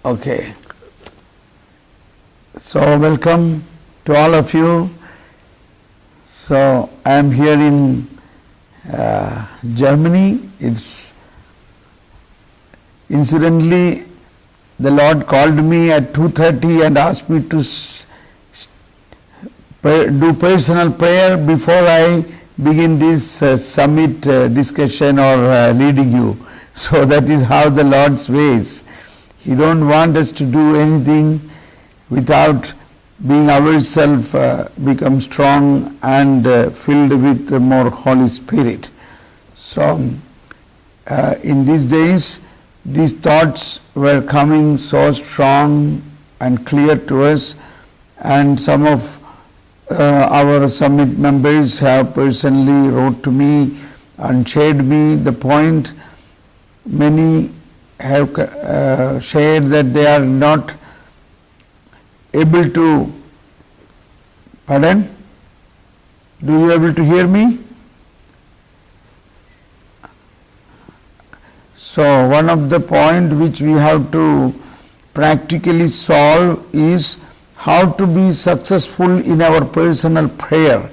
Okay. So welcome to all of you. So I am here in Germany. It's incidentally the Lord called me at 2:30 and asked me to do personal prayer before I begin this summit discussion or leading you. So that is how the Lord's ways. He don't want us to do anything without being ourselves become strong and filled with the more Holy Spirit. So in these days, these thoughts were coming so strong and clear to us, and some of our summit members have personally wrote to me and shared me the point. Many have shared that they are not able to, pardon? Do you able to hear me? So one of the point which we have to practically solve is how to be successful in our personal prayer.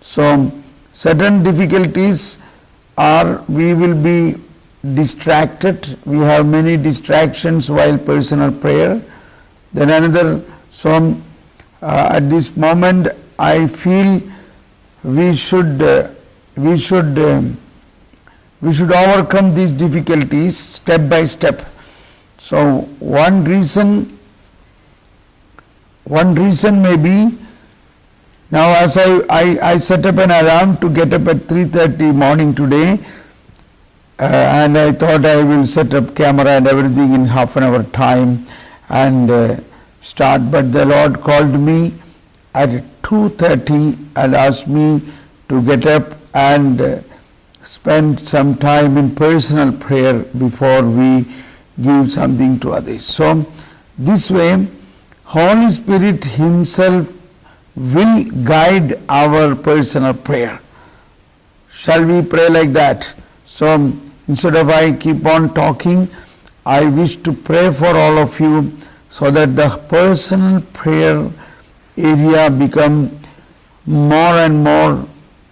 So certain difficulties are we will be distracted. We have many distractions while personal prayer. Then another, so at this moment I feel we should overcome these difficulties step by step. So one reason may be, now as I set up an alarm to get up at 3:30 morning today, and I thought I will set up camera and everything in half an hour time and start, but the Lord called me at 2:30 and asked me to get up and spend some time in personal prayer before we give something to others. So this way Holy Spirit Himself will guide our personal prayer. Shall we pray like that? So instead of I keep on talking, I wish to pray for all of you so that the personal prayer area become more and more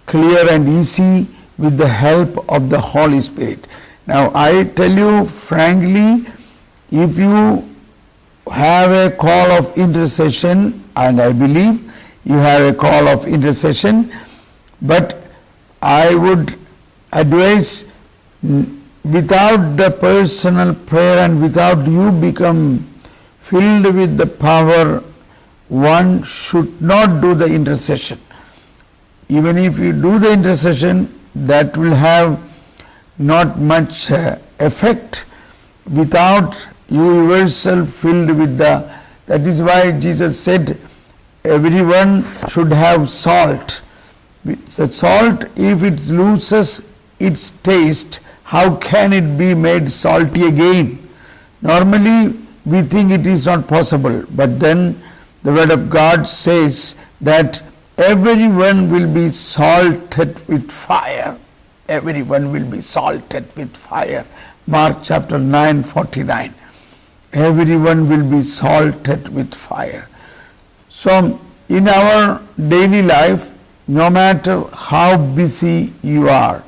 clear and easy with the help of the Holy Spirit. Now I tell you frankly, if you have a call of intercession, and I believe you have a call of intercession, but I would advise, without the personal prayer and without you become filled with the power, one should not do the intercession. Even if you do the intercession, that will have not much effect without you yourself filled with the, that is why Jesus said everyone should have salt. The salt, if it loses its taste, how can it be made salty again? Normally we think it is not possible, but then the word of God says that everyone will be salted with fire. Everyone will be salted with fire. Mark chapter 9:49. Everyone will be salted with fire. So in our daily life, no matter how busy you are,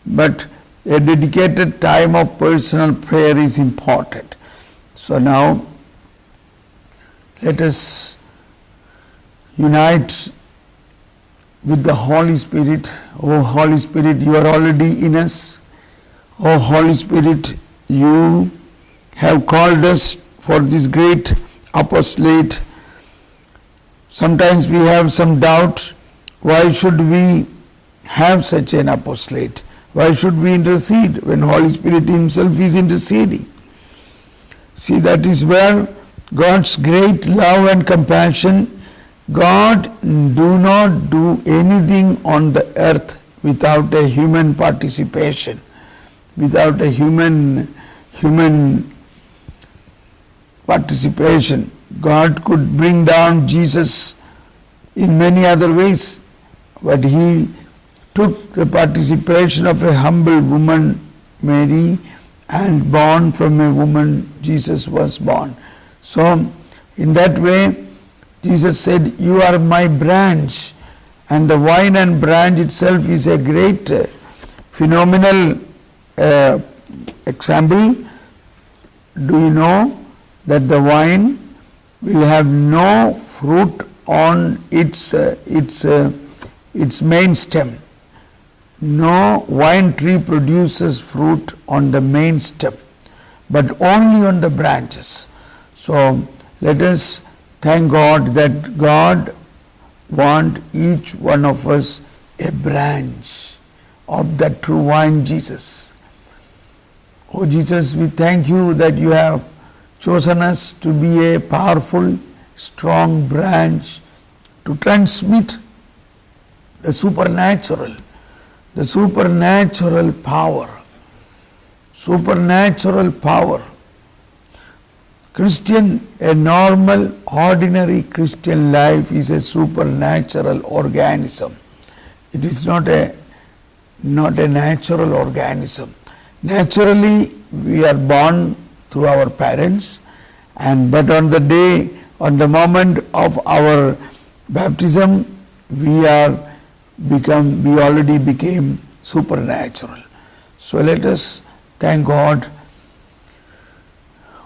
but a dedicated time of personal prayer is important. So now let us unite with the Holy Spirit. Oh Holy Spirit, you are already in us. Oh Holy Spirit, you have called us for this great apostolate. Sometimes we have some doubt, why should we have such an apostolate? Why should we intercede when Holy Spirit Himself is interceding? See, that is where God's great love and compassion. God do not do anything on the earth without a human participation, without a human participation. God could bring down Jesus in many other ways, but He took the participation of a humble woman, Mary, and born from a woman, Jesus was born. So, in that way, Jesus said, you are my branch, and the vine and branch itself is a great phenomenal example. Do you know that the vine will have no fruit on its main stem? No vine tree produces fruit on the main stem, but only on the branches. So let us thank God that God wants each one of us a branch of that true vine, Jesus. Oh Jesus, we thank you that you have chosen us to be a powerful, strong branch to transmit the supernatural power. Supernatural power. A normal, ordinary Christian life is a supernatural organism. It is not a natural organism. Naturally, we are born through our parents, but on the moment of our baptism, we already became supernatural. So let us thank God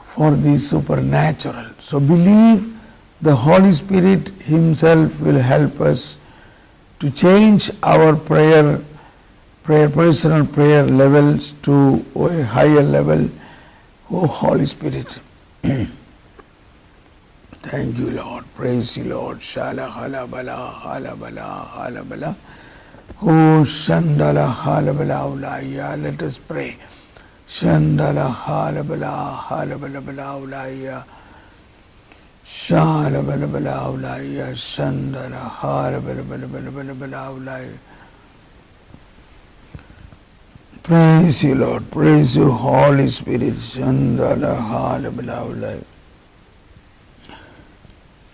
for the supernatural. So believe the Holy Spirit Himself will help us to change our personal prayer levels to a higher level. Oh Holy Spirit, thank you Lord, praise you Lord. Shala hala bala hala bala hala bala. Oh Shandala hala bala ulaya. Let us pray. Shandala hala bala bala ulaya. Shala bala bala ulaya. Shandala hala bala bala ulaya. Praise you Lord, praise you Holy Spirit. Shandala hala bala ulaya.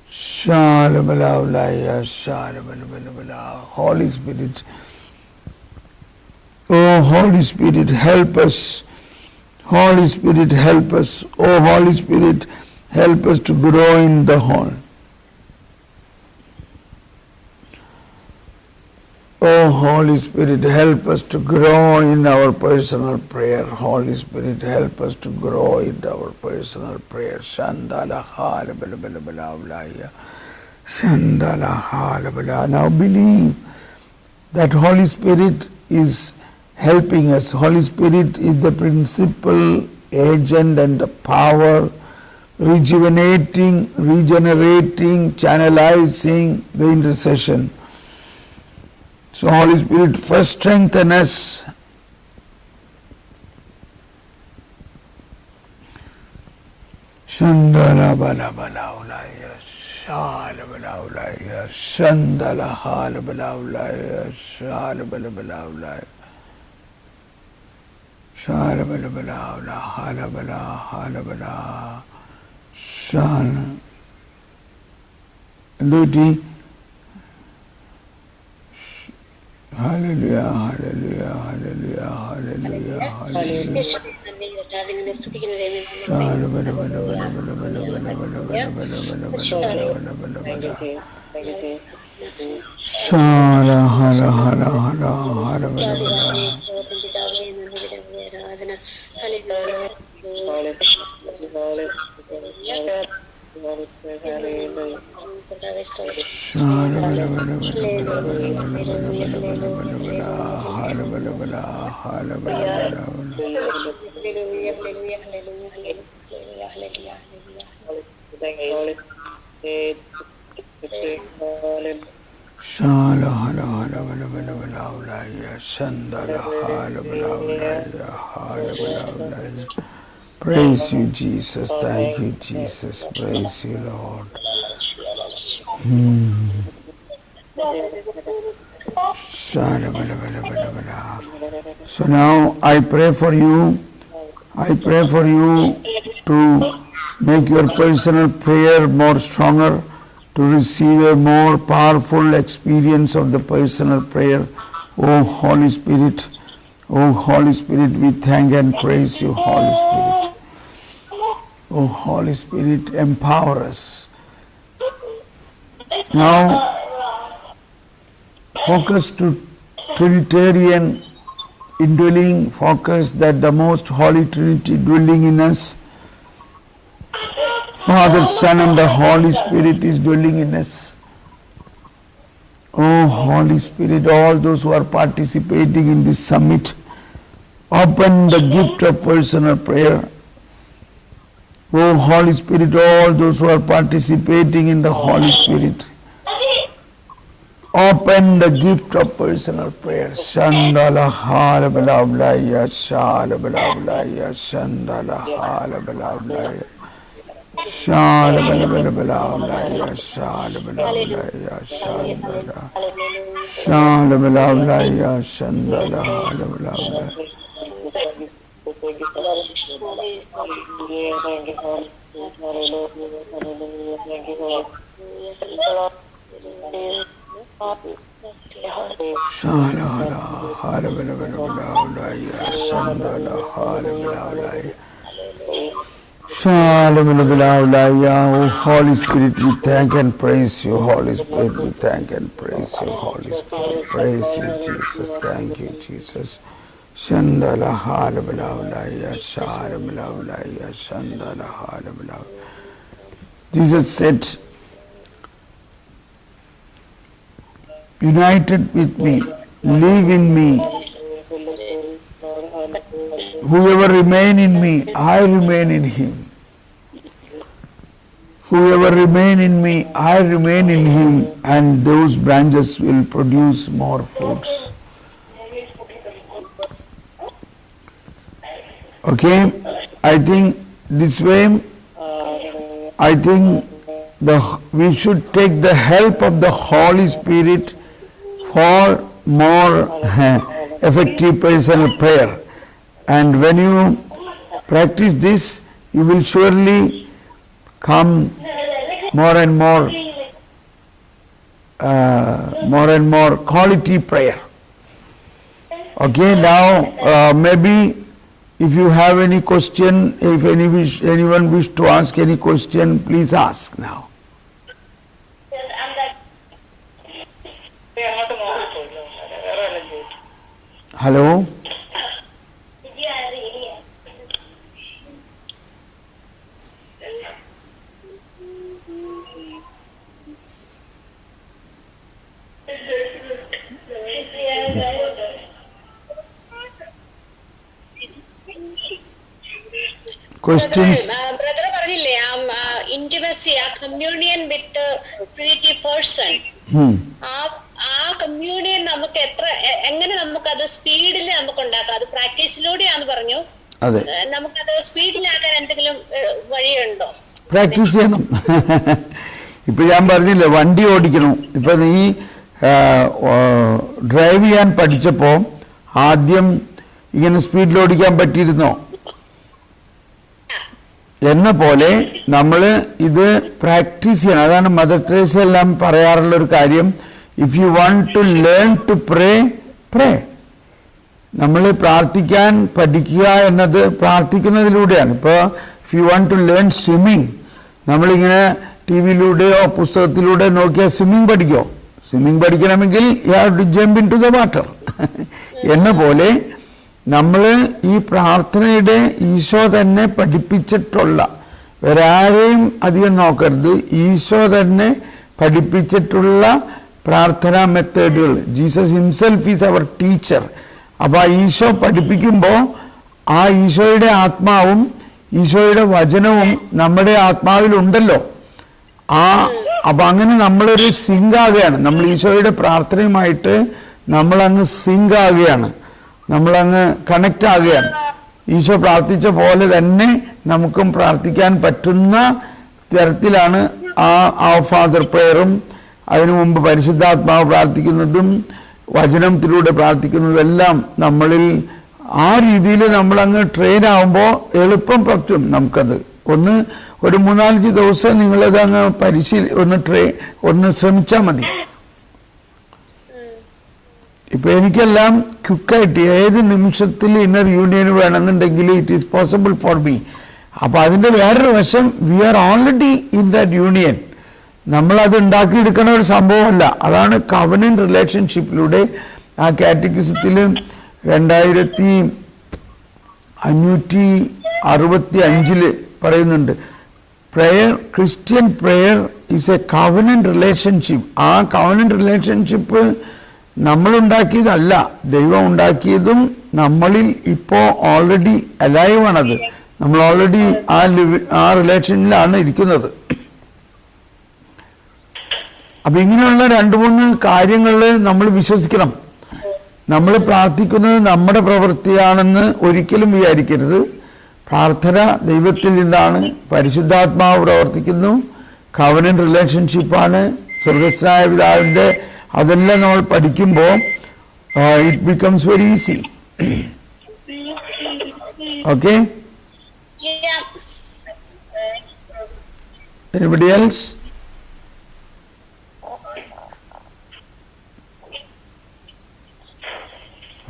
Shala bala ulaya. Shala bala. Holy Spirit. Oh Holy Spirit, help us. Holy Spirit, help us. Oh Holy Spirit, help us to grow in the whole. Oh Holy Spirit, help us to grow in our personal prayer. Holy Spirit, help us to grow in our personal prayer. Shandala hala bala ulaya. Shandala hala bala. Now believe that Holy Spirit is helping us. Holy Spirit is the principal agent and the power rejuvenating, regenerating, channelizing the intercession. So Holy Spirit first strengthen us. Shandala bala ulaya. Shala bala ulaya. Shandala hala bala ulaya. Shala bala ulaya. Shala bala ula hala bala. Shala. Duty. Hallelujah, hallelujah, hallelujah, hallelujah, hallelujah. Shala bala Shala hala bala. Shala hala bala ulaya. Shandala hala bala ulaya. Praise you, Jesus. Thank you, Jesus. Praise you, Lord. So now I pray for you. I pray for you to make your personal prayer more stronger, to receive a more powerful experience of the personal prayer. Oh Holy Spirit, we thank and praise you, Holy Spirit. Oh, Holy Spirit, empower us. Now, focus to Trinitarian indwelling, focus that the most Holy Trinity dwelling in us. Father, Son, and the Holy Spirit is dwelling in us. Oh, Holy Spirit, all those who are participating in this summit, open the gift of personal prayer. Oh, Holy Spirit, all those who are participating in the Holy Spirit, open the gift of personal prayer. Shandala hala balablaya, shala balablaya, shandala hala balablaya. Shala balablaya, shala balablaya, shandala. Shala balablaya, shandala hala balablaya. Shala hala balablaya, shandala hala balablaya. Oh, Holy Spirit, we thank and praise you. Holy Spirit, we thank and praise you. Holy Spirit, praise you, Jesus. Thank you, Jesus. Shandala hala balablaya, shala balablaya, shandala hala balablaya. Jesus said, united with me, live in me. Whoever remain in me, I remain in him. Whoever remain in me, I remain in him, and those branches will produce more fruits. Okay, I think this way, I think we should take the help of the Holy Spirit for more effective personal prayer. And when you practice this, you will surely come more and more quality prayer. Okay, now maybe if you have any question, if anyone wish to ask any question, please ask now. Hello? Questions? Brother പറഞ്ഞില്ലേ intimacy, communion with the Trinity person. ആ communion നമുക്ക് എങ്ങനെ നമുക്കത് സ്പീഡിൽ നമുക്ക് ഉണ്ടാക്കാം? അത് പ്രാക്ടീസിലൂടെയാന്ന് പറഞ്ഞു. നമുക്കത് സ്പീഡിലാക്കാൻ എന്തെങ്കിലും വഴിയുണ്ടോ? പ്രാക്ടീസ് ചെയ്യണം. ഇപ്പൊ ഞാൻ പറഞ്ഞില്ലേ, വണ്ടി ഓടിക്കണം. ഇപ്പൊ നീ ഡ്രൈവ് ചെയ്യാൻ പഠിച്ചപ്പോ ആദ്യം ഇങ്ങനെ സ്പീഡിൽ ഓടിക്കാൻ പറ്റിയിരുന്നോ? എന്ന പോലെ നമ്മൾ ഇത് പ്രാക്ടീസ് ചെയ്യണം. അതാണ് മദർ തെരേസ എല്ലാം പറയാറുള്ള ഒരു കാര്യം. If you want to learn to pray, pray. നമ്മൾ പ്രാർത്ഥിക്കാൻ പഠിക്കുക എന്നത് പ്രാർത്ഥിക്കുന്നതിലൂടെയാണ്. ഇപ്പോൾ if you want to learn swimming, നമ്മളിങ്ങനെ ടി വിയിലൂടെയോ പുസ്തകത്തിലൂടെ നോക്കിയാൽ സ്വിമ്മിങ് പഠിക്കോ? സ്വിമ്മിങ് പഠിക്കണമെങ്കിൽ you have to jump into the water എന്ന പോലെ നമ്മൾ ഈ പ്രാർത്ഥനയുടെ ഈശോ തന്നെ പഠിപ്പിച്ചിട്ടുള്ള, വേറെ ആരെയും അധികം നോക്കരുത്, ഈശോ തന്നെ പഠിപ്പിച്ചിട്ടുള്ള പ്രാർത്ഥനാ മെത്തേഡുകൾ. Jesus himself is our teacher. അപ്പോൾ ആ ഈശോ പഠിപ്പിക്കുമ്പോൾ ആ ഈശോയുടെ ആത്മാവും ഈശോയുടെ വചനവും നമ്മുടെ ആത്മാവിലുണ്ടല്ലോ. അപ്പം അങ്ങനെ നമ്മളൊരു സിങ്കാകുകയാണ്. നമ്മൾ ഈശോയുടെ പ്രാർത്ഥനയുമായിട്ട് നമ്മളങ്ങ് സിങ്കാകുകയാണ്, നമ്മളങ്ങ് കണക്റ്റ് ആകുകയാണ്. ഈശോ പ്രാർത്ഥിച്ച പോലെ തന്നെ നമുക്കും പ്രാർത്ഥിക്കാൻ പറ്റുന്ന തരത്തിലാണ് ആ ഫാദർ പ്രെയറും അതിനു മുമ്പ് പരിശുദ്ധാത്മാവ് പ്രാർത്ഥിക്കുന്നതും വചനത്തിലൂടെ പ്രാർത്ഥിക്കുന്നതും എല്ലാം നമ്മളിൽ ആ രീതിയിൽ നമ്മളങ്ങ് ട്രെയിൻ ആകുമ്പോൾ എളുപ്പം പറ്റും നമുക്കത്. ഒരു 3-4 ദിവസം നിങ്ങളത് അങ്ങ് ഒന്ന് ശ്രമിച്ചാൽ മതി. ഇപ്പൊ എനിക്കെല്ലാം ക്വിക്കായിട്ട് ഏത് നിമിഷത്തിൽ ഇന്നർ യൂണിയൻ വേണമെന്നുണ്ടെങ്കിൽ it is possible for me. അപ്പോൾ അതിൻ്റെ വേറൊരു വശം, we are already in that union. നമ്മളത് ഉണ്ടാക്കിയെടുക്കുന്ന ഒരു സംഭവമല്ല. അതാണ് കവനന്റ് റിലേഷൻഷിപ്പിലൂടെ ആ കാറ്റഗിസത്തിൽ 2565 പറയുന്നുണ്ട്, prayer, Christian prayer is a covenant relationship. ആ കവനന്റ് റിലേഷൻഷിപ്പ് നമ്മളുണ്ടാക്കിയതല്ല, ദൈവം ഉണ്ടാക്കിയതും നമ്മളിൽ ഇപ്പോൾ ഓൾറെഡി അലൈവ് ആണത്. നമ്മൾ ഓൾറെഡി ആ റിലേഷനിലാണ് ഇരിക്കുന്നത്. അപ്പം ഇങ്ങനെയുള്ള 2-3 കാര്യങ്ങളിൽ നമ്മൾ വിശ്വസിക്കണം. നമ്മൾ പ്രാർത്ഥിക്കുന്നത് നമ്മുടെ പ്രവൃത്തിയാണെന്ന് ഒരിക്കലും വിചാരിക്കരുത്. പ്രാർത്ഥന ദൈവത്തിൽ നിന്നാണ്, പരിശുദ്ധാത്മാവ് പ്രവർത്തിക്കുന്നു, കവനന്റ് റിലേഷൻഷിപ്പാണ്, സ്വർഗസ്ഥനായ പിതാവിൻ്റെ. അതെല്ലാം നമ്മൾ പഠിക്കുമ്പോൾ it becomes very easy. Okay, Yeah. anybody else?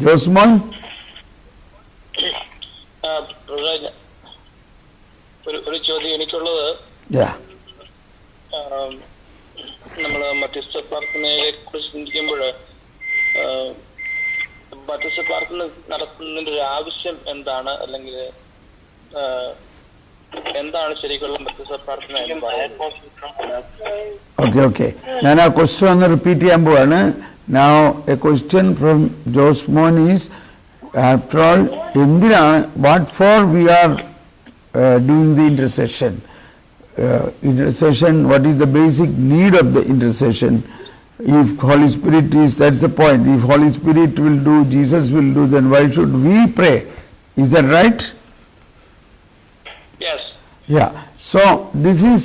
Josmon, ഒരു ചോദ്യം എനിക്കുള്ളത്, നമ്മൾ മധ്യസ്ഥ പ്രാർത്ഥനയെ കുറിച്ച് ചിന്തിക്കുമ്പോൾ മധ്യസ്ഥ പ്രാർത്ഥന നടത്തുന്നതിന്റെ ഒരു ആവശ്യം എന്താണ്, അല്ലെങ്കിൽ എന്താണ് ശരിക്കുള്ള മധ്യസ്ഥ പ്രാർത്ഥന എന്ന് പറയുന്നത്? ഓക്കെ, ഞാൻ ആ ക്വസ്റ്റ്യൻ ഒന്ന് റിപ്പീറ്റ് ചെയ്യാൻ പോവാണ്. Now a question from Josmon is, after all, എന്തിനാണ്, what for we are doing the intercession? Intercession, what is the basic need of the intercession? If Holy Spirit is, that's the point. If Holy Spirit will do, Jesus will do, then why should we pray? Is that right? Yes. Yeah. So this is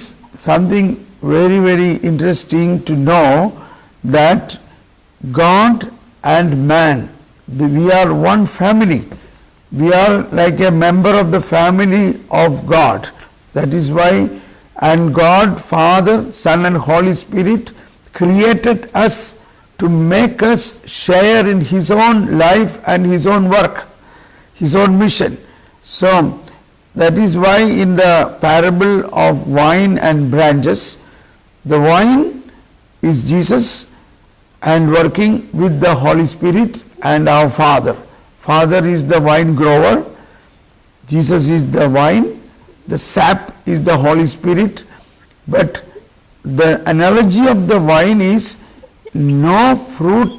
something very, very interesting to know, that God and man, we are one family. We are like a member of the family of God. That is why, and God, Father, Son and Holy Spirit created us to make us share in His own life and His own work, His own mission. So that is why in the parable of wine and branches, the wine is Jesus and working with the Holy Spirit and our Father. Father is the wine grower, Jesus is the wine, the sap is the Holy Spirit. But the analogy of the wine is, no fruit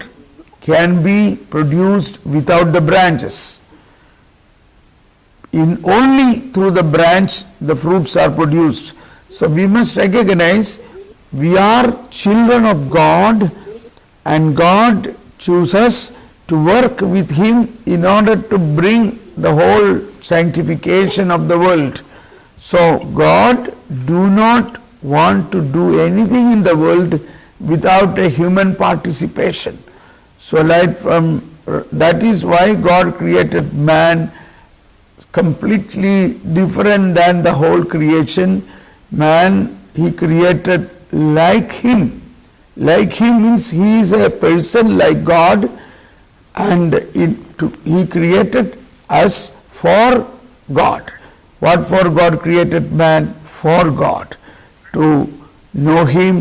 can be produced without the branches. Only through the branch the fruits are produced. So we must recognize we are children of God, and God chooses to work with Him in order to bring the whole sanctification of the world. So God do not want to do anything in the world without a human participation. So that is why God created man completely different than the whole creation. Man He created like Him. Like Him means He is a person like God, and He created us for God. What for God created man? For God. To know Him,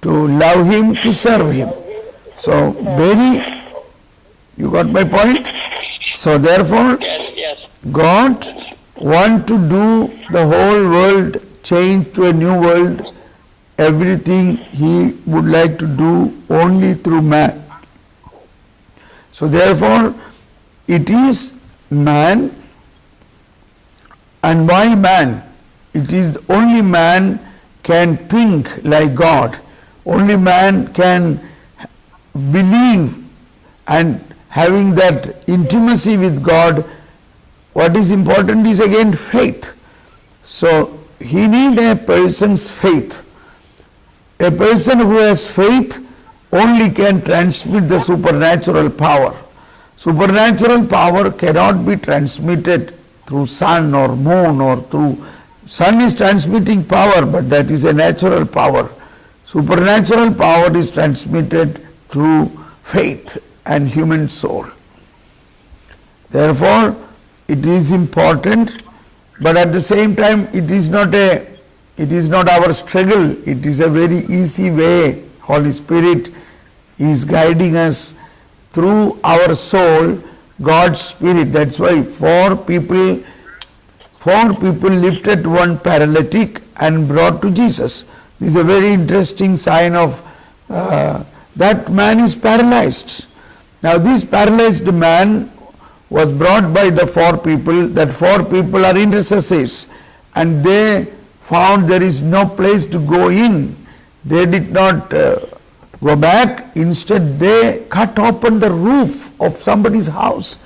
to love Him, to serve Him. So you got my point? So therefore, Yes. God want to do the whole world change to a new world. Everything He would like to do only through man. So therefore, it is man. And why man? It is only man can think like God. Only man can believe, and having that intimacy with God. What is important is again faith. So he need a person's faith. A person who has faith only can transmit the supernatural power. Supernatural power cannot be transmitted through sun or moon or through, sun is transmitting power, but that is a natural power. Supernatural power is transmitted through faith and human soul. Therefore, it is important But at the same time, it is not our struggle. It is a very easy way. Holy Spirit is guiding us through our soul, God's Spirit. That's why four people lifted one paralytic and brought to Jesus. This is a very interesting sign of that man is paralyzed. Now this paralyzed man was brought by the four people. That four people are intercessors, and they found there is no place to go in. They did not go back. Instead, they cut open the roof of somebody's house.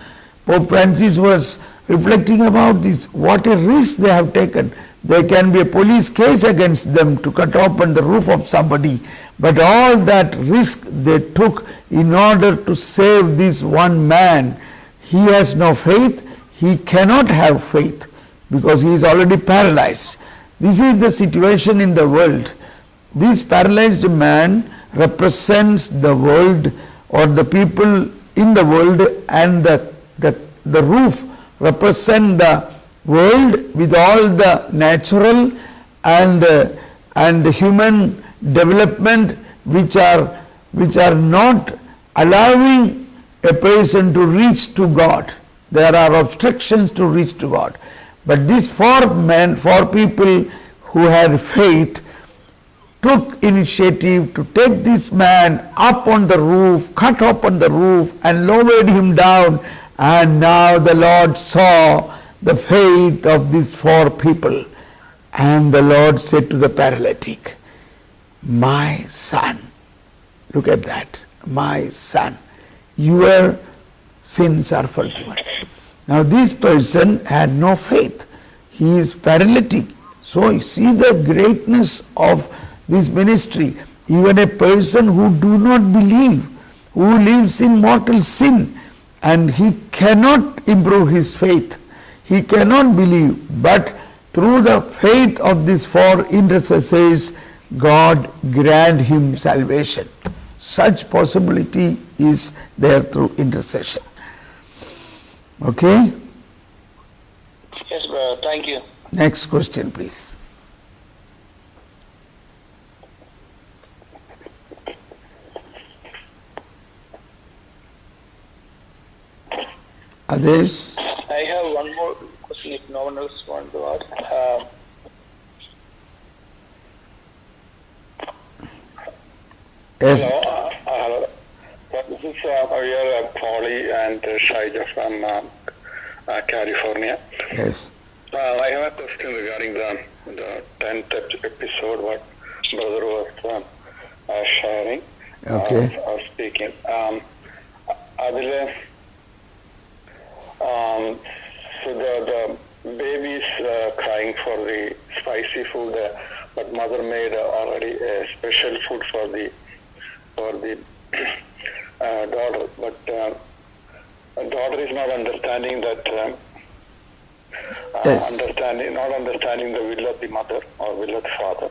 Pope Francis was reflecting about this. What a risk they have taken. There can be a police case against them to cut open the roof of somebody. But all that risk they took in order to save this one man. He has no faith. He cannot have faith because he is already paralyzed. This is the situation in the world. This paralyzed man represents the world or the people in the world, and the roof represent the world with all the natural and human development which are not allowing a person to reach to God. There are obstructions to reach to God. But these four people who had faith took initiative to take this man up on the roof, cut open the roof and lowered him down, and now the Lord saw the faith of these four people, and the Lord said to the paralytic, "My son," look at that, "my son, your sins are forgiven." Now this person had no faith. He is paralytic. So you see the greatness of this ministry. Even a person who do not believe, who lives in mortal sin, and he cannot improve his faith. He cannot believe, but through the faith of these four intercessors, God grant him salvation. Such possibility is there through intercession. Okay? Yes, brother. Thank you. Next question, please. Others? I have one more question if no one else wants to ask. Yes. Hello. This is Javier Pauly and Shaija from California. Yes. I have a question regarding the 10th episode what brother was sharing Okay. or speaking. So the baby is crying for the spicy food, but mother made already a special food for the daughter. But daughter is not understanding that. Yes. Not understanding the will of the mother or will of the father.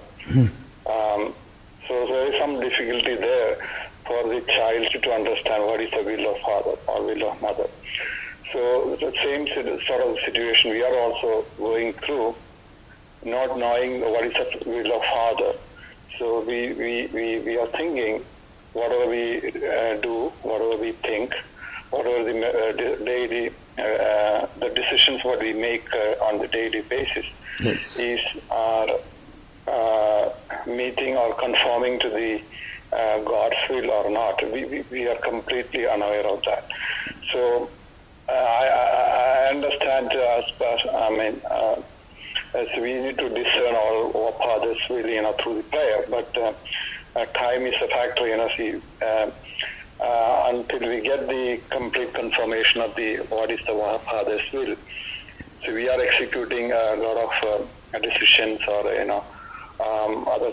So there is some difficulty there for the child to understand what is the will of father or will of mother. So the same sort of situation we are also going through, not knowing what is the will of father. So we are thinking whatever we do, whatever we think, whatever the daily the decisions what we make on the daily basis Yes. is meeting or conforming to the God's will or not. We are completely unaware of that. So I understand as we need to discern our Father's will, through the prayer, but time is a factor, see, until we get the complete confirmation of what is the Father's will. So we are executing a lot of decisions or other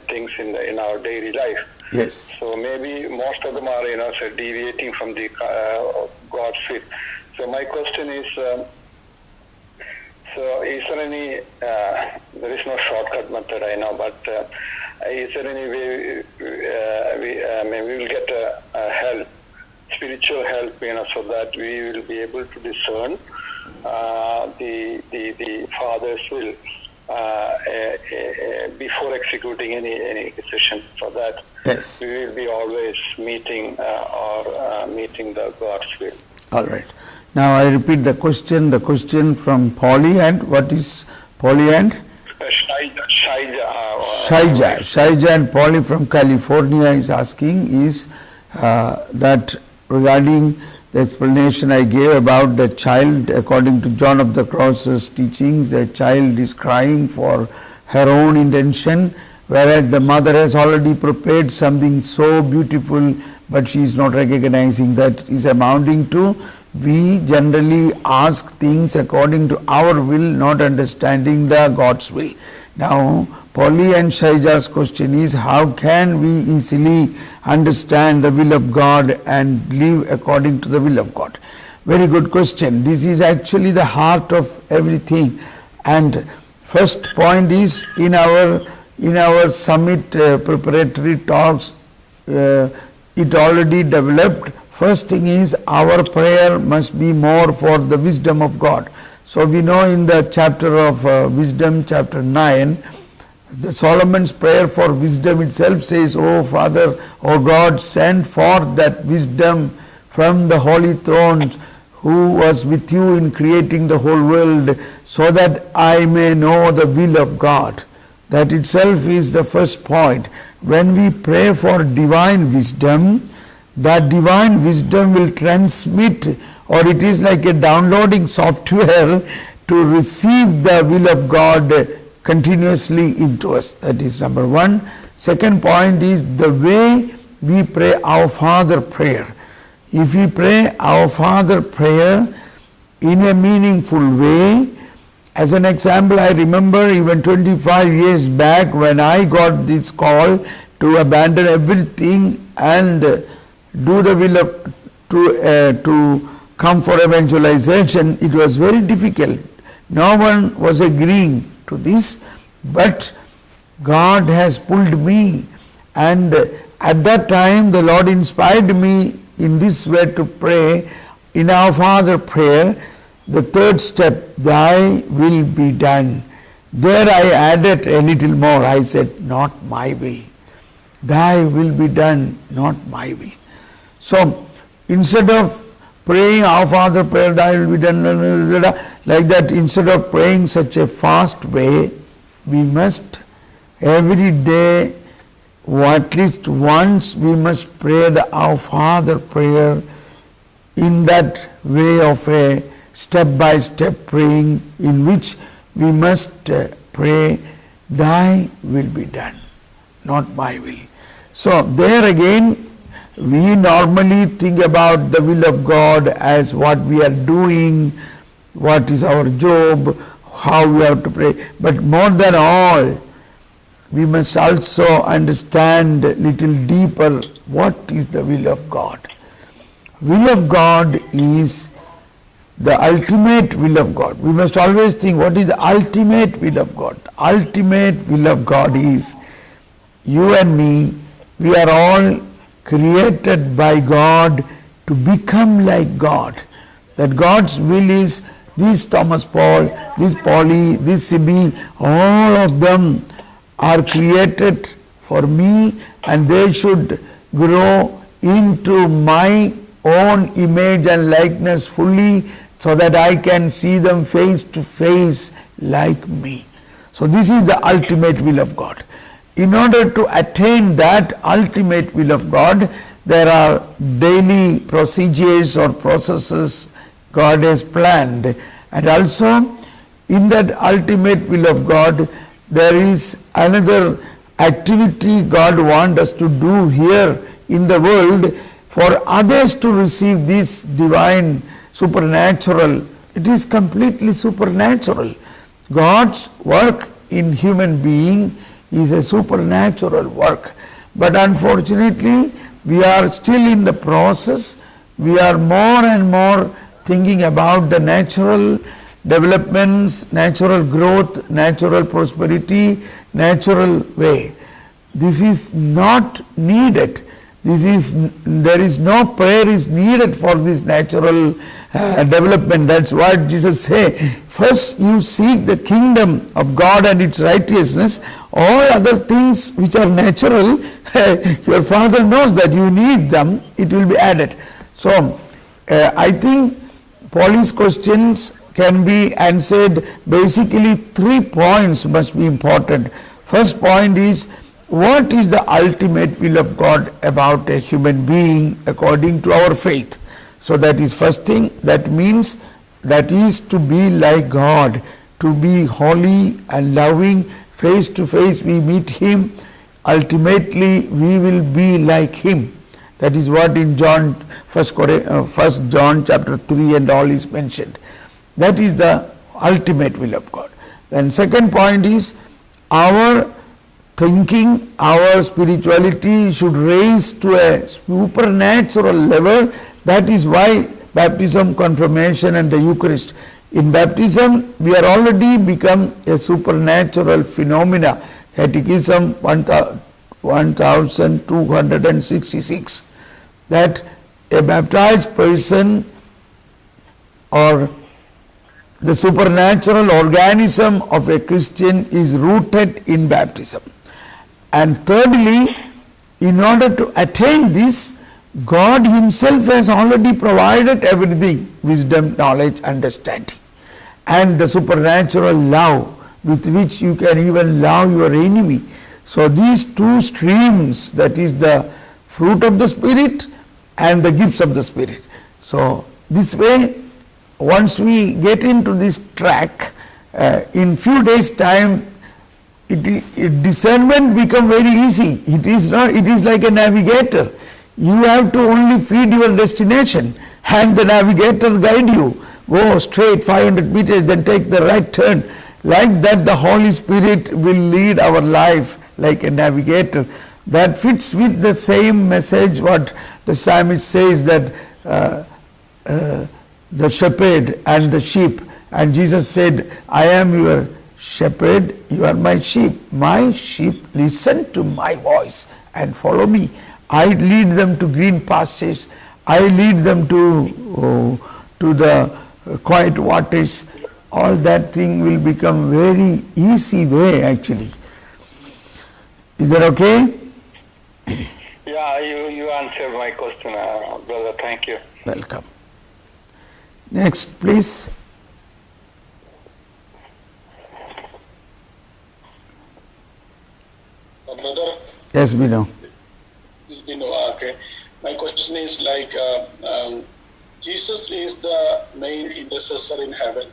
things in our daily life. Yes. So maybe most of them are deviating from the God's will. So my question is, so is there any? There is no shortcut method, I know, but is there any way we will get help, spiritual help, so that we will be able to discern the Father's will before executing any decision. So that Yes. we will be always meeting meeting the God's will. All right. Now I repeat the question from Polly, and what is Polly and? Shaija and Polly from California is asking is that regarding the explanation I gave about the child, according to John of the Cross's teachings, the child is crying for her own intention, whereas the mother has already prepared something so beautiful, but she is not recognizing that is amounting to we generally ask things according to our will, not understanding the God's will. Now, Polly and Shaija's question is, how can we easily understand the will of God and live according to the will of God? Very good question. This is actually the heart of everything. And first point is, in our summit preparatory talks, it already developed. First thing is, our prayer must be more for the wisdom of God. So we know in the chapter of wisdom, chapter 9, the Solomon's prayer for wisdom itself says, "O Father, O God, send forth that wisdom from the holy thrones who was with you in creating the whole world, so that I may know the will of God." That itself is the first point. When we pray for divine wisdom, that divine wisdom will transmit, or it is like a downloading software to receive the will of God continuously into us. That is number one. Second point is the way we pray our Father prayer. If we pray our Father prayer in a meaningful way, as an example, I remember even 25 years back when I got this call to abandon everything and do the will of to come for evangelization, it was very difficult. No one was agreeing to this, but God has pulled me, and at that time the Lord inspired me in this way to pray in our Father prayer, the third step, thy will be done. There I added a little more. I said, not my will. Thy will be done, not my will. So, instead of praying our Father prayer, thy will be done, like that, instead of praying such a fast way, we must every day, or at least once, we must pray the Our Father prayer in that way of a step-by-step praying, in which we must pray, thy will be done, not my will. So, there again, we normally think about the will of God as what we are doing, what is our job, how we have to pray. But more than all, we must also understand a little deeper what is the will of God. Will of God is the ultimate will of God. We must always think, what is the ultimate will of God? The ultimate will of God is you and me, we are all created by God to become like God. That God's will is this Thomas Paul, this Polly, this Sibi, all of them are created for me, and they should grow into my own image and likeness fully, so that I can see them face to face like me. So this is the ultimate will of God. In order to attain that ultimate will of God, there are daily procedures or processes God has planned. And also, in that ultimate will of God, there is another activity God wants us to do here in the world for others to receive this divine supernatural. It is completely supernatural. God's work in human being is a supernatural work. But unfortunately, we are still in the process. We are more and more thinking about the natural developments, natural growth, natural prosperity, natural way. This is not needed. There is no prayer is needed for this natural development. That's what Jesus say. First you seek the kingdom of God and its righteousness. All other things which are natural, your Father knows that you need them, it will be added. So I think Paul's questions can be answered. Basically 3 points must be important. First point is, what is the ultimate will of God about a human being according to our faith? So that is first thing. That means that is to be like God, to be holy and loving. Face to face we meet Him. Ultimately we will be like Him. That is what in First John chapter 3 and all is mentioned. That is the ultimate will of God. Then second point is, our thinking, our spirituality should raise to a supernatural level. That is why baptism, confirmation and the Eucharist. In baptism we are already become a supernatural phenomena. Catechism 1266, that a baptized person or the supernatural organism of a Christian is rooted in baptism. And thirdly, in order to attain this, God Himself has already provided everything: wisdom, knowledge, understanding, and the supernatural love with which you can even love your enemy. So these two streams, that is the fruit of the Spirit and the gifts of the Spirit. So this way, once we get into this track, in few days time, discernment become very easy. It is like a navigator. You have to only feed your destination and the navigator guide you. Go straight 500 meters, then take the right turn. Like that the Holy Spirit will lead our life like a navigator. That fits with the same message what the psalmist says, that the shepherd and the sheep. And Jesus said, I am your shepherd, you are my sheep. My sheep listen to my voice and follow me. I lead them to green pastures. I lead them to the quiet waters. All that thing will become very easy way actually. Is that okay? Yeah, you answered my question, brother. Thank you. Welcome. Next, please. Brother, Yes, Bino. okay. My question is like, Jesus is the main intercessor in heaven,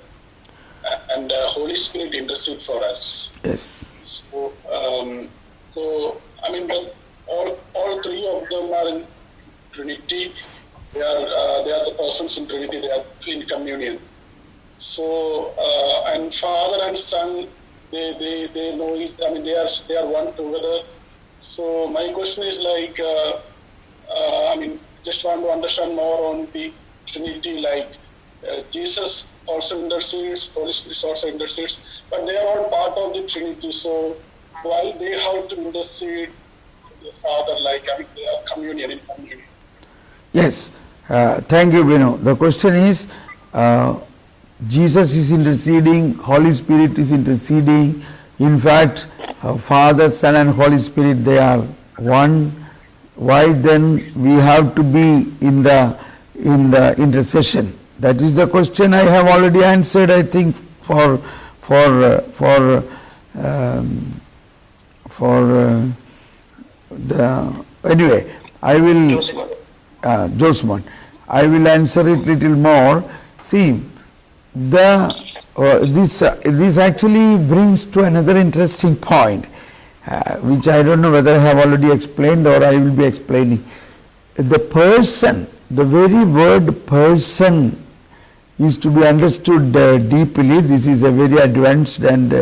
and the Holy Spirit intercede for us. Yes. So I mean, all three of them are in Trinity. They are the persons in Trinity. They are in communion. So and Father and Son, they know it. I mean, they are one together. So my question is like, I mean, just want to understand more on the Trinity. Like Jesus also intercedes, Holy Spirit also intercedes, but they are all part of the Trinity. So why they have to intercede the Father? Like, I mean, they are communion in communion. Yes. Thank you, Bino. The question is, Jesus is interceding, Holy Spirit is interceding. In fact, Father, Son and Holy Spirit, they are one. Why then we have to be in the intercession? That is the question I have already answered, I think, for the anyway. I will Josman. I will answer it little more. See, this actually brings to another interesting point, which I don't know whether I have already explained or I will be explaining. The person, the very word person is to be understood deeply. This is a very advanced and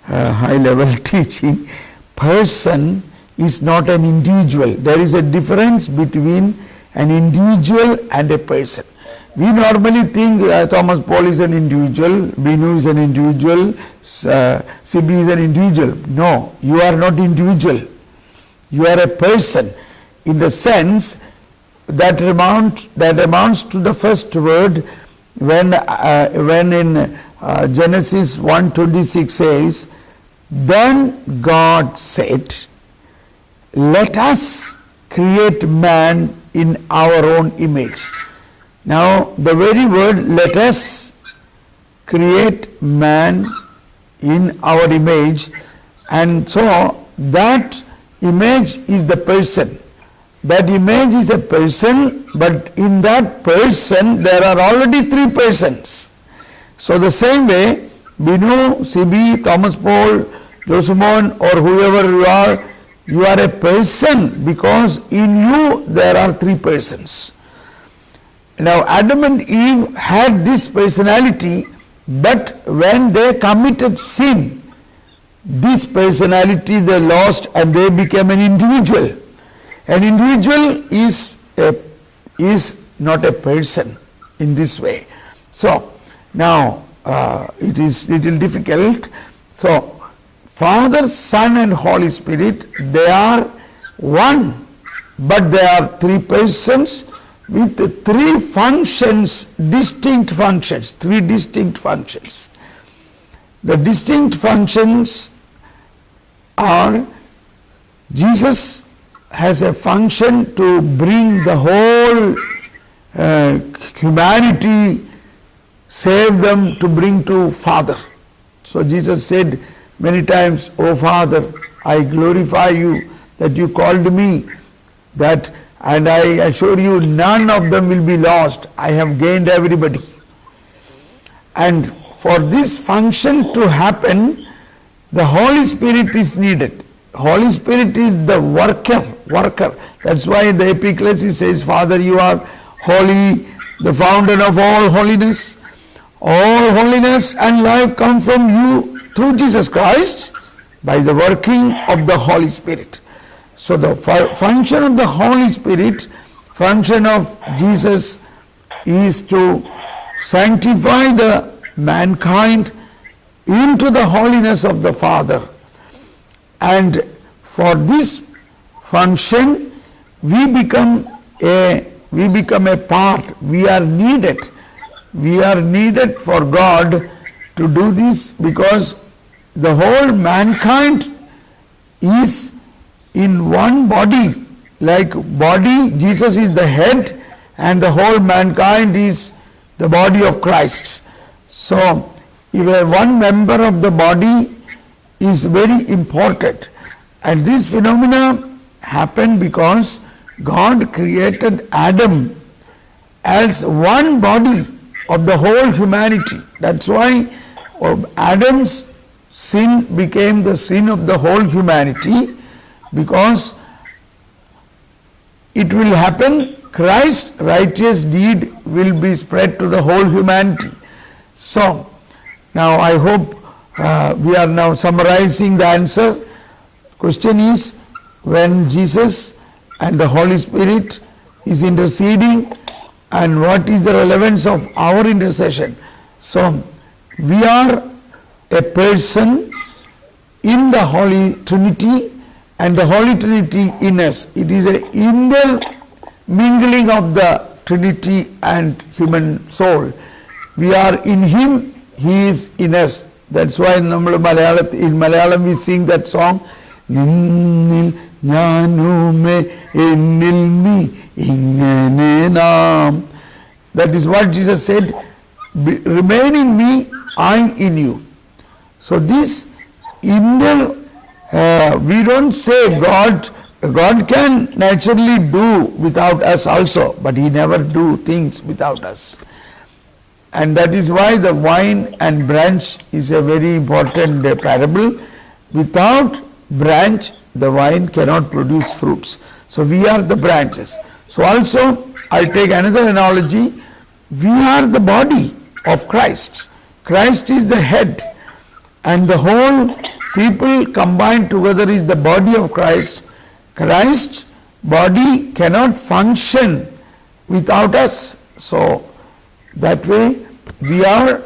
high level teaching. Person is not an individual. There is a difference between an individual and a person. We normally think Thomas Paul is an individual, Binu is an individual, Sibi is an individual. No, you are not individual. You are a person. in the sense that amounts to the first word when in Genesis 1:26 says, then God said, let us create man in our own image. Now the very word let us create man in our image, and so that image is the person. That image is a person, but in that person there are already three persons. So the same way, Binu, CB, Thomas Paul, Josimon, or whoever you are a person because in you there are three persons. Now Adam and Eve had this personality, but when they committed sin, this personality they lost and they became an individual. An individual is not a person in this way. So now it is little difficult. So Father, Son and Holy Spirit, they are one, but they are three persons with three functions, distinct functions, three distinct functions. The distinct functions are, Jesus has a function to bring the whole humanity, save them, to bring to Father. So Jesus said many times, "O Father, I glorify you that you called me, that, and I assure you none of them will be lost. I have gained everybody." And for this function to happen, the Holy Spirit is needed. Holy Spirit is the worker. That's why the Ecclesiastes says, "Father, you are holy, the fountain of all holiness. All holiness and life come from you through Jesus Christ by the working of the Holy Spirit." So the function of the Holy Spirit, function of Jesus, is to sanctify the mankind into the holiness of the Father. And for this function, we become a part. We are needed. We are needed for God to do this, because the whole mankind is in one body. Like body, Jesus is the head, and the whole mankind is the body of Christ. So if one member of the body is very important, and this phenomena happened because God created Adam as one body of the whole humanity. That's why Adam's sin became the sin of the whole humanity, because it will happen, Christ's righteous deed will be spread to the whole humanity. So now I hope we are now summarizing the answer. Question is, when Jesus and the Holy Spirit is interceding, and what is the relevance of our intercession? So we are a person in the Holy Trinity, and the Holy Trinity in us. It is an intermingling of the Trinity and human soul. We are in Him, He is in us. That's why in Malayalam we sing that song, "Ninnil Jnanume Ennil Ni Ingane Naam." That is what Jesus said, "Remain in me, I in you." So this inner, we don't say God can naturally do without us also, but He never do things without us. And that is why the vine and branch is a very important parable. Without branch, the vine cannot produce fruits. So we are the branches. So also, I take another analogy. We are the body of Christ. Christ is the head, and the whole people combined together is the body of Christ. Christ's body cannot function without us. So that way we are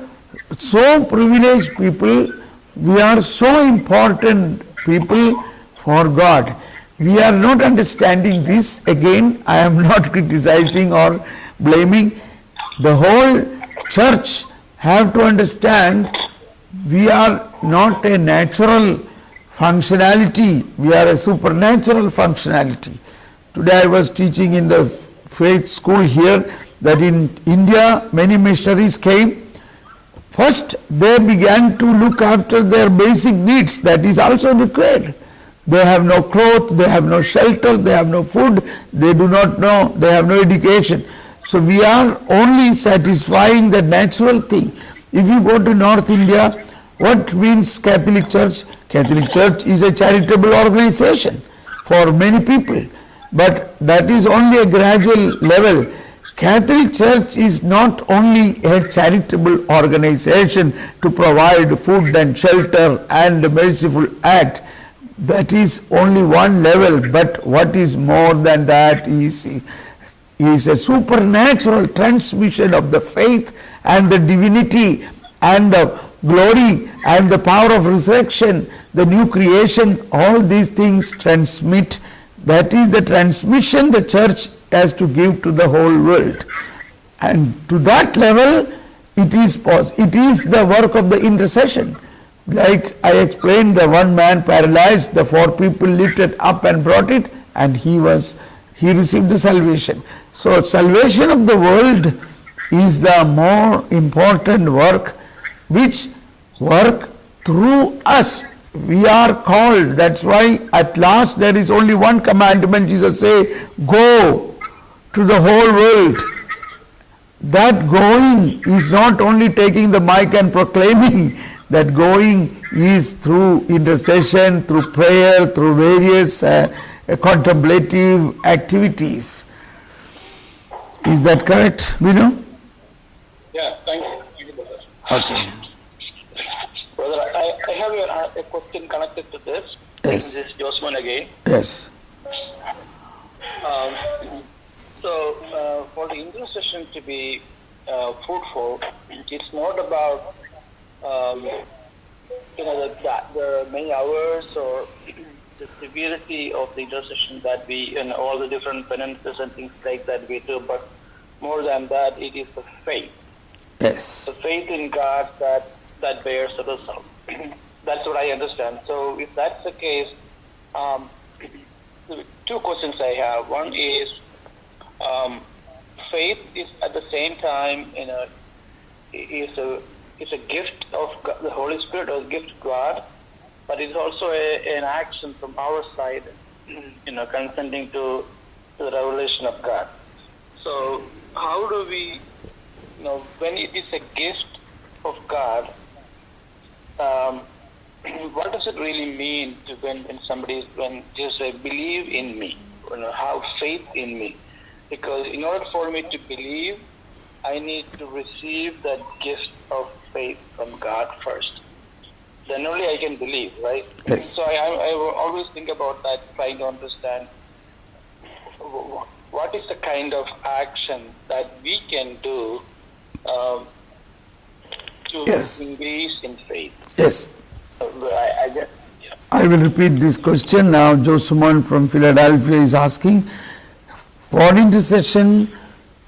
so privileged people, we are so important people for God. we are not understanding this. Again, I am not criticizing or blaming. The whole church have to understand we are not a natural functionality, we are a supernatural functionality. Today I was teaching in the faith school here that in India many missionaries came. First they began to look after their basic needs, that is also required. They have no clothes, they have no shelter, they have no food, they do not know, they have no education. So we are only satisfying the natural thing. If you go to North India, what means Catholic Church? Catholic Church is a charitable organization for many people, but that is only a gradual level. Catholic Church is not only a charitable organization to provide food and shelter and a merciful act. That is only one level, but what is more than that is a supernatural transmission of the faith and the divinity and the glory and the power of resurrection, the new creation, all these things transmit. That is the transmission the church has to give to the whole world. And to that level, it is the work of the intercession. Like I explained, the one man paralyzed, the 4 people lifted up and brought it, and he received the salvation. So salvation of the world is the more important work, which work through us. We are called. That's why at last there is only one commandment. Jesus say, go to the whole world. That going is not only taking the mic and proclaiming. That going is through intercession, through prayer, through various contemplative activities. Is that correct, Vinu? Yeah, thank you. Thank you, brother. Okay. Brother, I have a question connected to this. Yes. This is Josman again. Yes. For the intercession to be fruitful, it's not about the many hours or the severity of the intercession that we and all the different penances and things like that we do, but more than that, it is the faith. Yes. The faith in God that bears the result. That's what I understand. So if that's the case, 2 questions I have. One is, faith is at the same time is a gift of God, the Holy Spirit, or a gift of God, but it's also an action from our side, consenting to the revelation of God. So how do we, when it is a gift of God, what does it really mean to when Jesus says, believe in me, have faith in me? Because in order for me to believe, I need to receive that gift of faith from God first. Then only I can believe, right? Yes. So I will always think about that, trying to understand what is the kind of action that we can do to Yes. increase in faith. Yes. I guess, yeah. I will repeat this question now. Joe Suman from Philadelphia is asking, for intercession,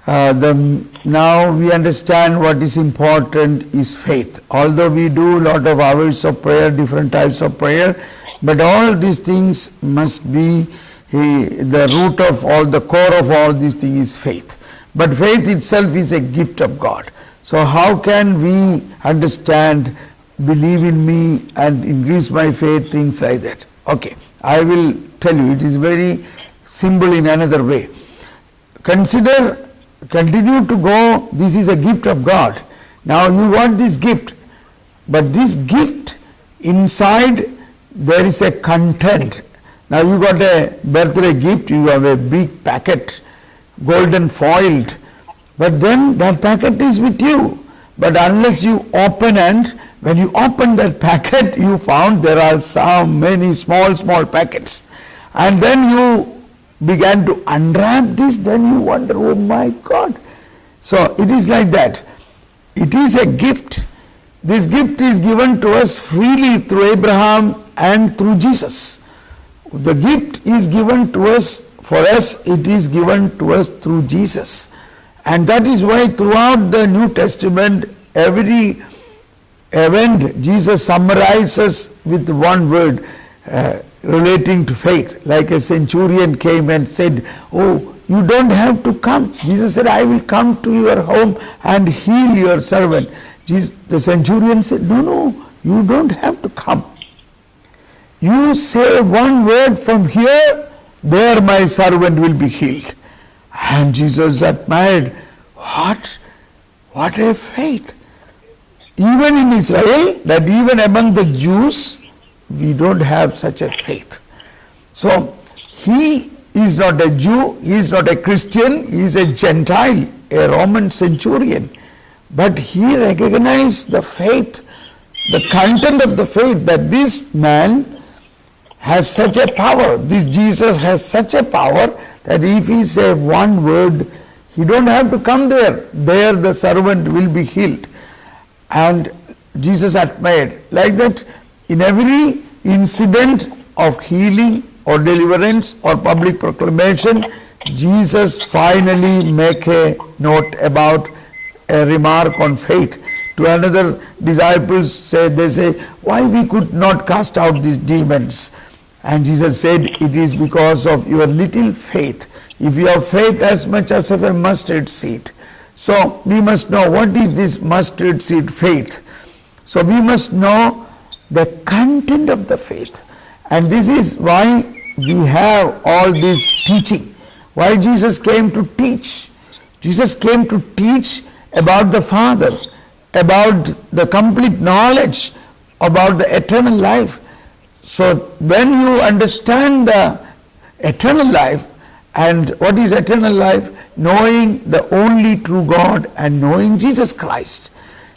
now we understand what is important is faith. Although we do a lot of hours of prayer, different types of prayer, but all these things must be the root of all, the core of all these things is faith. But faith itself is a gift of God. So how can we understand, believe in me and increase my faith, things like that? Okay, I will tell you, it is very simple in another way. Consider, continue to go, this is a gift of God. Now you want this gift, but this gift inside there is a content. Now you got a birthday gift, you have a big packet, golden foiled, but then that packet is with you. But unless you open, and when you open that packet, you found there are so many small packets. And then you began to unwrap this, then you wonder, oh my God. So it is like that. It is a gift. This gift is given to us freely through Abraham and through Jesus. the gift is given to us, for us it is given to us through Jesus. And that is why throughout the New Testament, every event Jesus summarizes with one word relating to faith. Like a centurion came and said, "Oh, you don't have to come." Jesus said, "I will come to your home and heal your servant." The centurion said, "No, you don't have to come. You say one word from here, there my servant will be healed." And Jesus admired, what a faith. Even in Israel, that even among the Jews, we don't have such a faith. So, he is not a Jew, he is not a Christian, he is a Gentile, a Roman centurion. But he recognized the faith, the content of the faith, that this man has such a power, this Jesus has such a power that if he say one word, he don't have to come there. There the servant will be healed. And Jesus admired. Like that, in every incident of healing or deliverance or public proclamation, Jesus finally make a note about a remark on faith. To another disciples they say, "Why we could not cast out these demons?" And Jesus said, "It is because of your little faith. If you have faith as much as of a mustard seed." So we must know what is this mustard seed faith. So we must know the content of the faith. And this is why we have all this teaching. Why Jesus came to teach. Jesus came to teach about the Father, about the complete knowledge, about the eternal life. So when you understand the eternal life, and what is eternal life? Knowing the only true God and knowing Jesus Christ.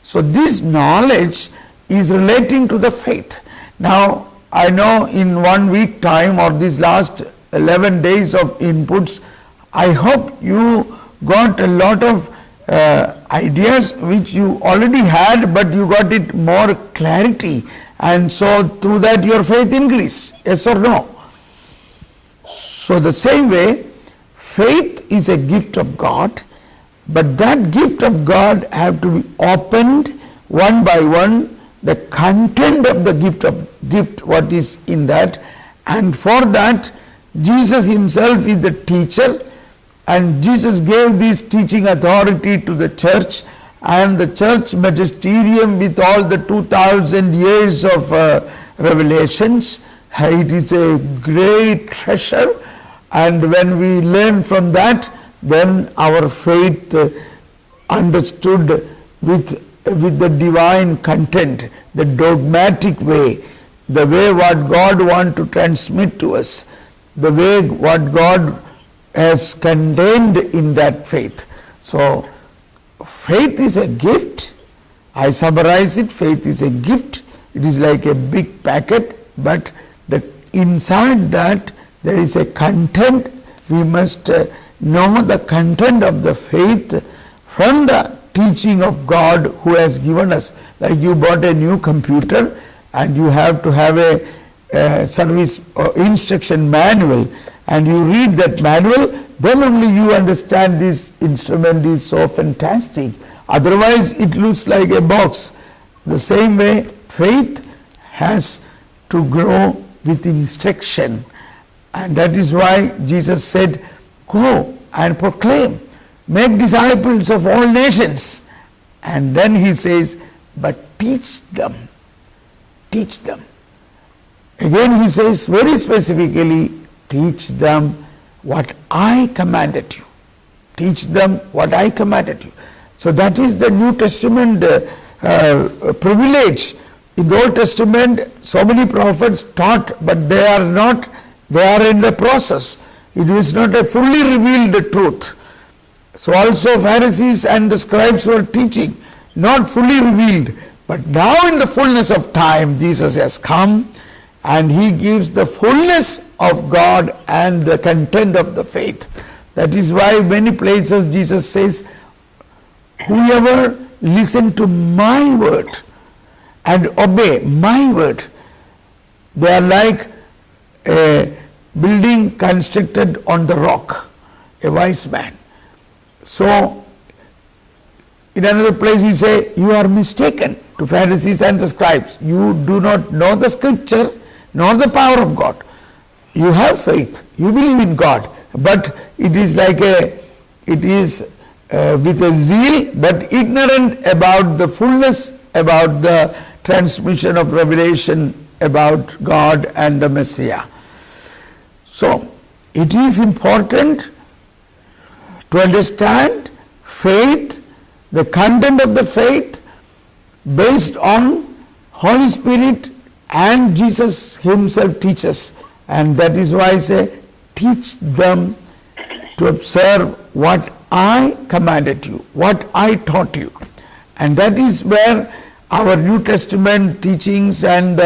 So this knowledge is relating to the faith. Now I know in 1 week time or these last 11 days of inputs, I hope you got a lot of ideas which you already had, but you got it more clarity, and so through that your faith increased. Yes or no? So the same way, faith is a gift of God, but that gift of God have to be opened one by one, the content of the gift, what is in that, and for that Jesus himself is the teacher, and Jesus gave this teaching authority to the church, and the church magisterium with all the 2000 years of revelations, it is a great treasure. And when we learn from that, then our faith understood with the divine content, the dogmatic way, the way what God wants to transmit to us, the way what God has contained in that faith. So, faith is a gift. I summarize it, faith is a gift. It is like a big packet, but inside that there is a content. We must know the content of the faith from the teaching of God who has given us. Like you bought a new computer and you have to have a service or instruction manual, and you read that manual, then only you understand this instrument is so fantastic. Otherwise it looks like a box. The same way faith has to grow with instruction. And that is why Jesus said, "Go and proclaim, make disciples of all nations." And then he says, "But teach them, teach them." Again he says very specifically, "Teach them what I commanded you." Teach them what I commanded you. So that is the New Testament privilege. In the Old Testament, so many prophets taught, but they are in the process. It is not a fully revealed truth. So also Pharisees and the scribes were teaching, not fully revealed. But now in the fullness of time, Jesus has come and he gives the fullness of God and the content of the faith. That is why many places Jesus says, "Whoever listen to my word and obey my word, they are like constructed on the rock, a wise man. So, in another place he say, you are mistaken, to Pharisees and the scribes. You do not know the scripture nor the power of God. You have faith, you believe in God, but it is like with a zeal, but ignorant about the fullness, about the transmission of revelation about God and the Messiah. So, it is important to understand faith, the content of the faith based on Holy Spirit and Jesus himself teaches, and that is why I say teach them to observe what I commanded you, what I taught you. And that is where our New Testament teachings and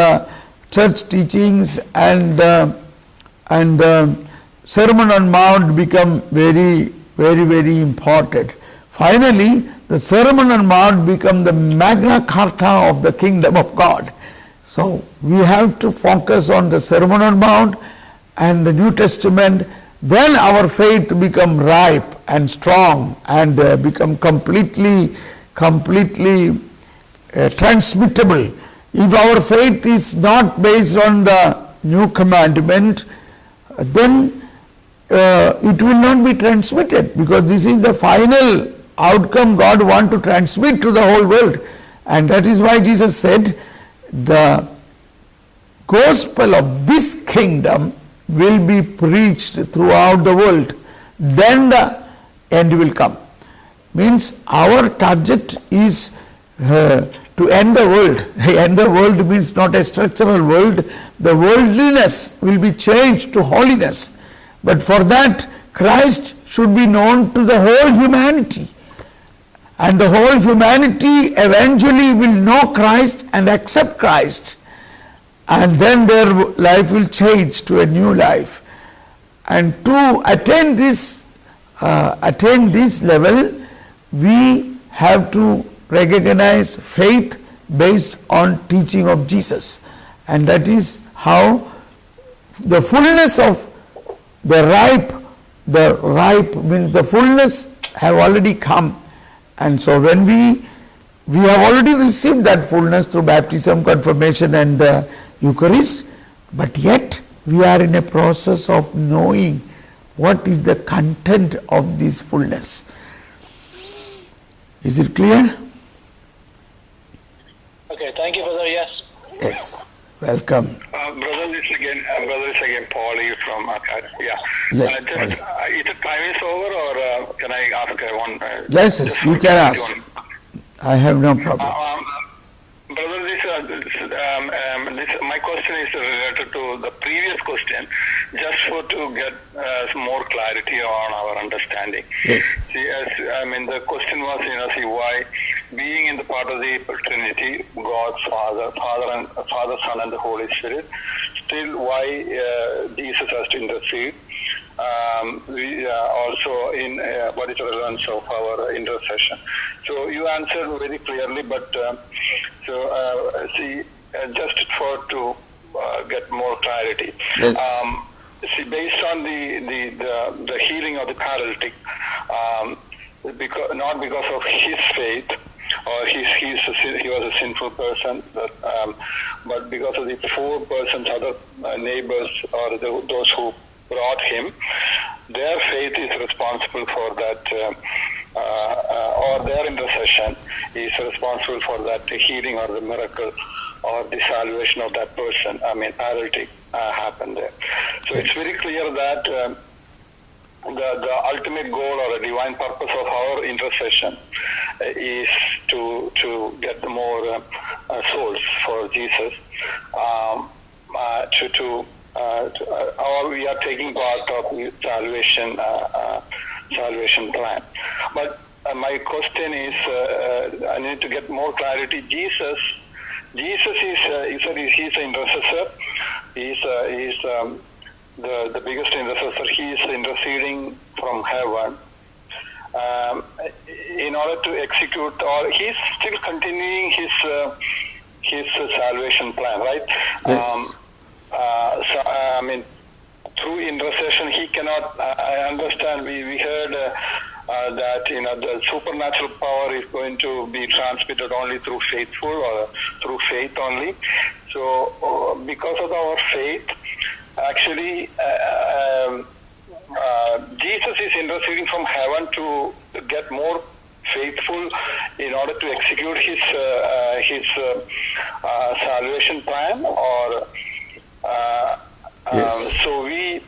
church teachings and Sermon on Mount become very important. Finally, the Sermon on Mount become the Magna Carta of the kingdom of God. So we have to focus on the Sermon on Mount and the New Testament. Then our faith become ripe and strong and become completely transmittable. If our faith is not based on the new commandment, then it will not be transmitted, because this is the final outcome God wants to transmit to the whole world. And that is why Jesus said, the gospel of this kingdom will be preached throughout the world, then the end will come. Means our target is to end the world. End the world means not a structural world. The worldliness will be changed to holiness. But for that, Christ should be known to the whole humanity. And the whole humanity eventually will know Christ and accept Christ. And then their life will change to a new life. And to attain this level, we have to recognize faith based on teaching of Jesus. And that is how the fullness of the ripe means the fullness have already come. And so when we have already received that fullness through baptism, confirmation and the Eucharist, but yet we are in a process of knowing what is the content of this fullness. Is it clear? Okay, thank you, Brother. Yes. Yes. Welcome. Brother, this again Paulie from yeah. Yes, Is the time is over, or can I ask one? Yes, you can ask. I have no problem. Brother, my question is related to the previous question, just to get some more clarity on our understanding. Yes. See, the question was, why being in the part of the Trinity, God, Father, Son, and the Holy Spirit, still why Jesus has to intercede. We also in what is the relevance of our intercession. So you answered very clearly, but just to get more clarity. Yes. Based on the healing of the paralytic, not because of his faith, or he was a sinful person, but because of the 4 persons, other neighbors, or those who brought him, their faith is responsible for that, or their intercession is responsible for that healing or the miracle or the salvation of that person. Paralytic happened there. So it's very clear that the ultimate goal or the divine purpose of our intercession is to get more souls for Jesus, or we are taking part of the salvation plan. But my question is, I need to get more clarity. Jesus is he's an intercessor. He's the biggest intercessor. He is interceding from heaven in order to execute, or he's still continuing his salvation plan, right? Yes. through intercession he cannot. I understand. We heard that the supernatural power is going to be transmitted only through faithful or through faith only. So because of our faith, actually, Jesus is interceding from heaven to get more faithful in order to execute his salvation plan. Or Yes. so we.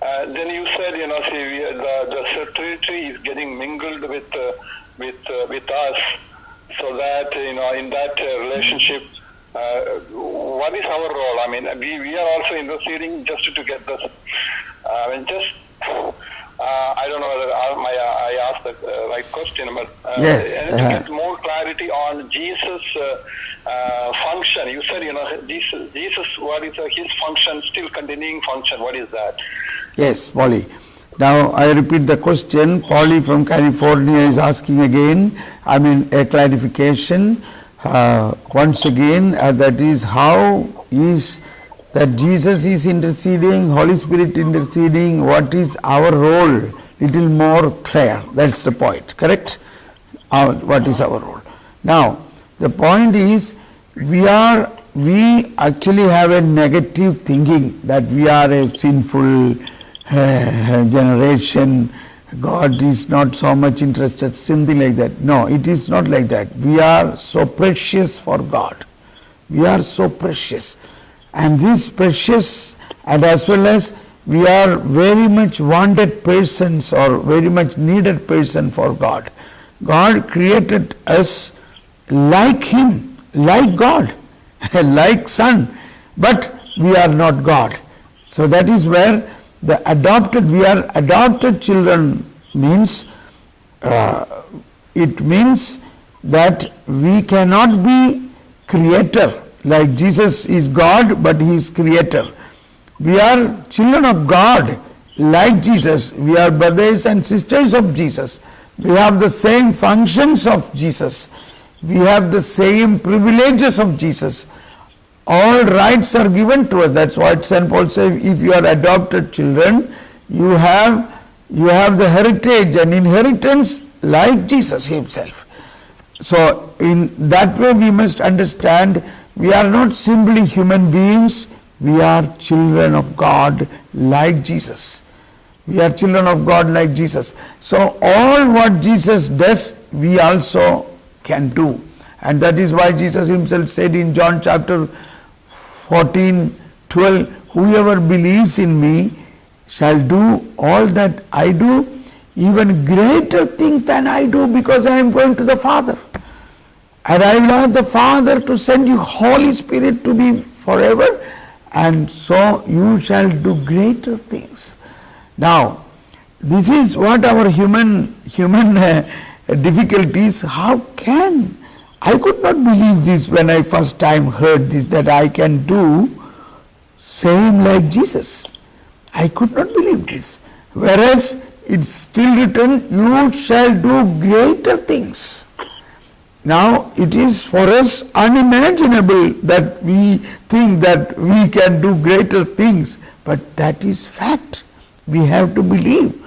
Then you said, see, the Trinity is getting mingled with us, so that in that relationship, what is our role? I mean, we are also interceding just to get this. I don't know whether I asked the right question, but Yes, and to get more clarity on Jesus' function. You said, Jesus, what is his function? Still continuing function. What is that? Yes, Polly. Now I repeat the question. Polly from California is asking again, a clarification. Once again, that is, how is that Jesus is interceding, Holy Spirit interceding, what is our role? Little more clear. That's the point, correct? What is our role? Now, the point is, we actually have a negative thinking that we are a sinful generation, God is not so much interested, something like that. No, it is not like that. We are so precious for God. We are so precious. And this precious, and as well as we are very much wanted persons or very much needed person for God. God created us like Him, like God, like Son, but we are not God. So that is where we are adopted children means, it means that we cannot be creator, like Jesus is God, but He is creator. We are children of God, like Jesus. We are brothers and sisters of Jesus. We have the same functions of Jesus. We have the same privileges of Jesus. All rights are given to us. That's what St. Paul says, if you are adopted children, you have the heritage and inheritance like Jesus Himself. So in that way we must understand, we are not simply human beings, we are children of God like Jesus. We are children of God like Jesus. So all what Jesus does, we also can do. And that is why Jesus Himself said in John chapter 14:12, whoever believes in me shall do all that I do, even greater things than I do, because I am going to the Father. And I will ask the Father to send you Holy Spirit to be forever, and so you shall do greater things. Now, this is what our human difficulties. How can I could not believe this when I first time heard this, that I can do same like Jesus. I could not believe this. Whereas it's still written, you shall do greater things. Now it is for us unimaginable that we think that we can do greater things, but that is fact. We have to believe.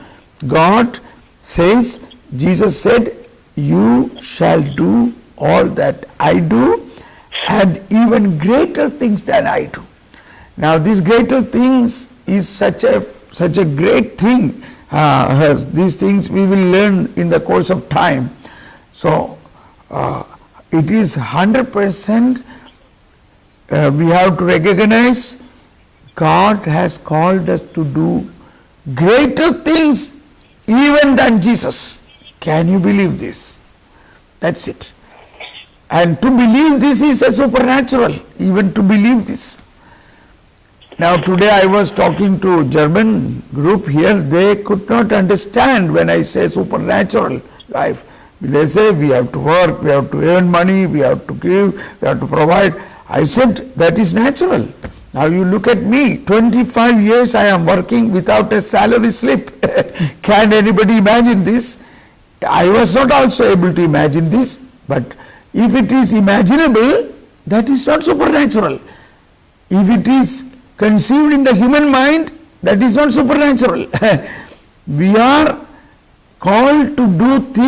God says, Jesus said, you shall do all that I do and even greater things than I do. Now these greater things is such a great thing. These things we will learn in the course of time. So it is 100%, we have to recognize God has called us to do greater things even than Jesus. Can you believe this? That's it. And to believe this is a supernatural, even to believe this. Now today I was talking to German group here, they could not understand when I say supernatural life. They say we have to work, we have to earn money, we have to give, we have to provide. I said that is natural. Now you look at me, 25 years I am working without a salary slip. Can anybody imagine this? I was not also able to imagine this, but if it is imaginable, that is not supernatural. If it is conceived in the human mind, That is not supernatural. We are called to do things